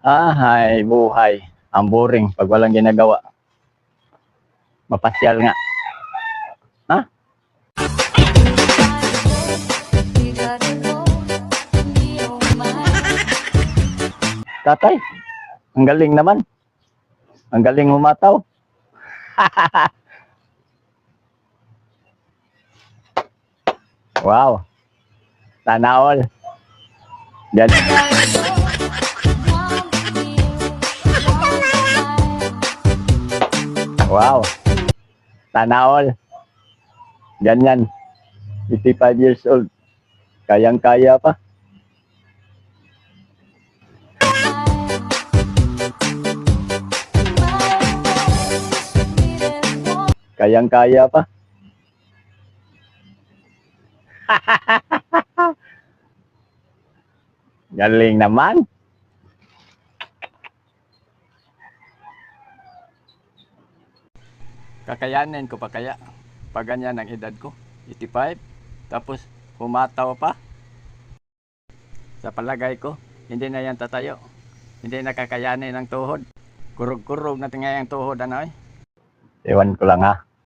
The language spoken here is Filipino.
Hay buhay. Ang boring pag walang ginagawa. Mapasyal nga. Ha? Tatay, ang galing naman. Ang galing humataw. Wow. Sana all. Yan. Wow. Sana all. Ganyan. 55 years old. Kayang-kaya pa. Kayang-kaya pa. Galing naman. Kakayanin ko pa kaya pag ganyan ang edad ko, 85, tapos humataw pa. Sa palagay ko, hindi na yan tatayo. Hindi na kakayanin ng tuhod. Kurog-kurog na tingay ang tuhod, ano eh. Ewan ko lang ha.